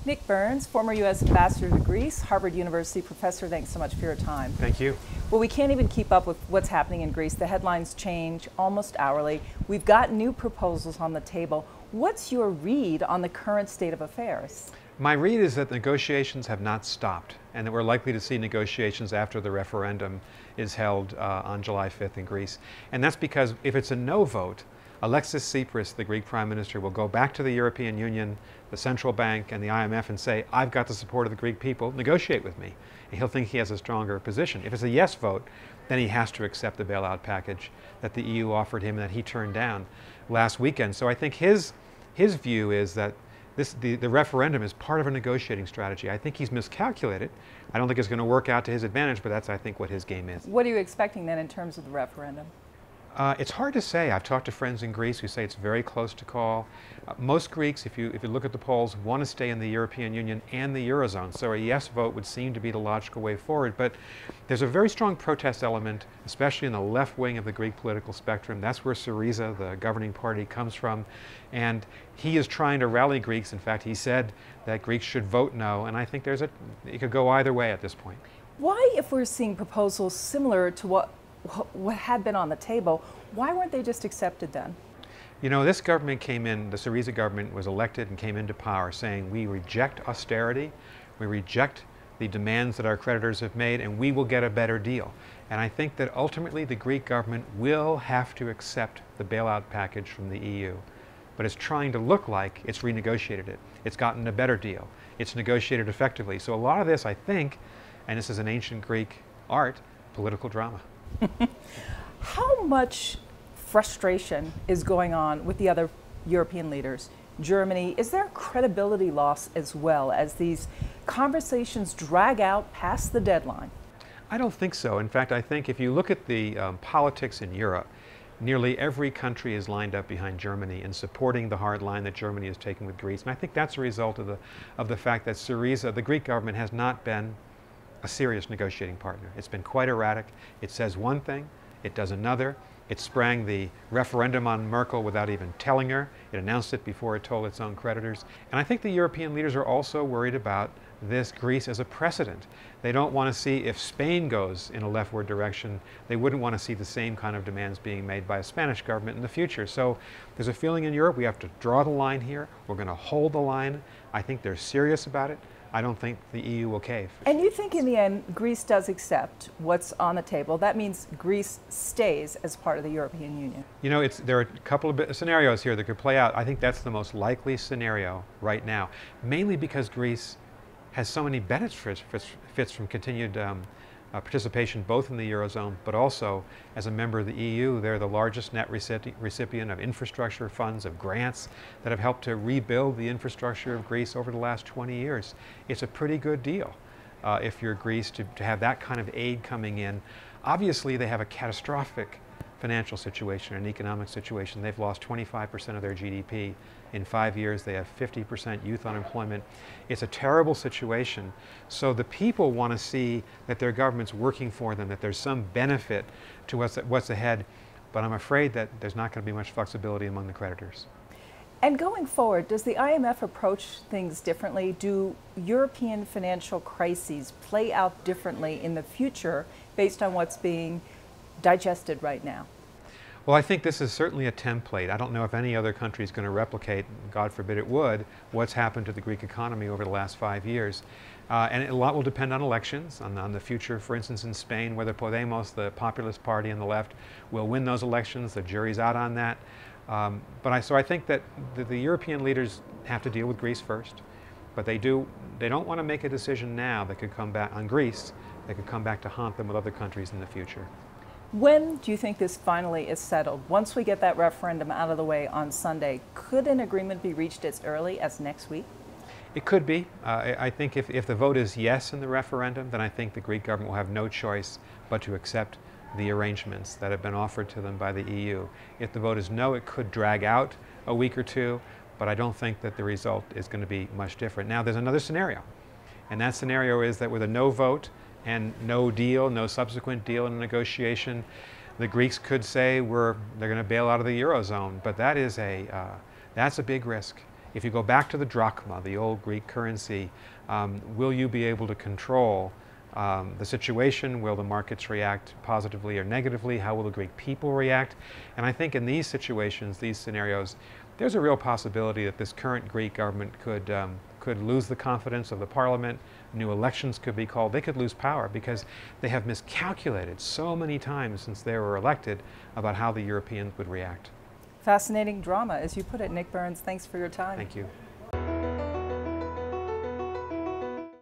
Nick Burns, former U.S. Ambassador to Greece, Harvard University professor, thanks so much for your time. Thank you. Well, we can't even keep up with what's happening in Greece. The headlines change almost hourly. We've got new proposals on the table. What's your read on the current state of affairs? My read is that negotiations have not stopped, and that we're likely to see negotiations after the referendum is held on July 5th in Greece. And that's because if it's a no vote, Alexis Tsipras, the Greek Prime Minister, will go back to the European Union, the Central Bank, and the IMF and say, I've got the support of the Greek people, negotiate with me. And he'll think he has a stronger position. If it's a yes vote, then he has to accept the bailout package that the EU offered him and that he turned down last weekend. So I think his view is that the referendum is part of a negotiating strategy. I think he's miscalculated. I don't think it's going to work out to his advantage, but that's, I think, what his game is. What are you expecting then in terms of the referendum? It's hard to say. I've talked to friends in Greece who say it's very close to call. Most Greeks, if you look at the polls, want to stay in the European Union and the Eurozone. So a yes vote would seem to be the logical way forward. But there's a very strong protest element, especially in the left wing of the Greek political spectrum. That's where Syriza, the governing party, comes from. And he is trying to rally Greeks. In fact, he said that Greeks should vote no. And I think it could go either way at this point. Why, if we're seeing proposals similar to what had been on the table, why weren't they just accepted then? You know, this government came in, the Syriza government was elected and came into power saying we reject austerity, we reject the demands that our creditors have made, and we will get a better deal. And I think that ultimately the Greek government will have to accept the bailout package from the EU. But it's trying to look like it's renegotiated it. It's gotten a better deal. It's negotiated effectively. So a lot of this, I think, and this is an ancient Greek art, political drama. How much frustration is going on with the other European leaders? Germany, is there a credibility loss as well as these conversations drag out past the deadline? I don't think so. In fact, I think if you look at the politics in Europe, nearly every country is lined up behind Germany in supporting the hard line that Germany is taking with Greece. And I think that's a result of the fact that Syriza, the Greek government, has not been a serious negotiating partner. It's been quite erratic. It says one thing, it does another. It sprang the referendum on Merkel without even telling her. It announced it before it told its own creditors. And I think the European leaders are also worried about this Greece as a precedent. They don't want to see, if Spain goes in a leftward direction, they wouldn't want to see the same kind of demands being made by a Spanish government in the future. So there's a feeling in Europe we have to draw the line here. We're going to hold the line. I think they're serious about it. I don't think the EU will cave. And you think in the end Greece does accept what's on the table? That means Greece stays as part of the European Union. You know, there are a couple of scenarios here that could play out. I think that's the most likely scenario right now, mainly because Greece has so many benefits from continued participation both in the Eurozone, but also as a member of the EU. They're the largest net recipient of infrastructure funds, of grants that have helped to rebuild the infrastructure of Greece over the last 20 years. It's a pretty good deal if you're Greece to have that kind of aid coming in. Obviously, they have a catastrophic financial situation, an economic situation. They've lost 25% of their GDP. In 5 years, they have 50% youth unemployment. It's a terrible situation. So the people want to see that their government's working for them, that there's some benefit to what's ahead. But I'm afraid that there's not going to be much flexibility among the creditors. And going forward, does the IMF approach things differently? Do European financial crises play out differently in the future based on what's being digested right now? Well, I think this is certainly a template. I don't know if any other country is going to replicate, God forbid it would, what's happened to the Greek economy over the last 5 years. And a lot will depend on elections, on the future, for instance, in Spain, whether Podemos, the populist party on the left, will win those elections. The jury's out on that. So I think that the European leaders have to deal with Greece first. But they don't want to make a decision now that could come back on Greece, that could come back to haunt them with other countries in the future. When do you think this finally is settled? Once we get that referendum out of the way on Sunday, could an agreement be reached as early as next week? It could be. I think if the vote is yes in the referendum, then I think the Greek government will have no choice but to accept the arrangements that have been offered to them by the EU. If the vote is no, it could drag out a week or two, but I don't think that the result is going to be much different. Now, there's another scenario, and that scenario is that with a no vote and no deal, no subsequent deal in a negotiation, the Greeks could say they're going to bail out of the Eurozone, but that's a big risk. If you go back to the drachma, the old Greek currency, will you be able to control the situation? Will the markets react positively or negatively? How will the Greek people react? And I think in these situations, these scenarios, there's a real possibility that this current Greek government could lose the confidence of the parliament. New elections could be called. They could lose power because they have miscalculated so many times since they were elected about how the Europeans would react. Fascinating drama, as you put it, Nick Burns. Thanks for your time. Thank you.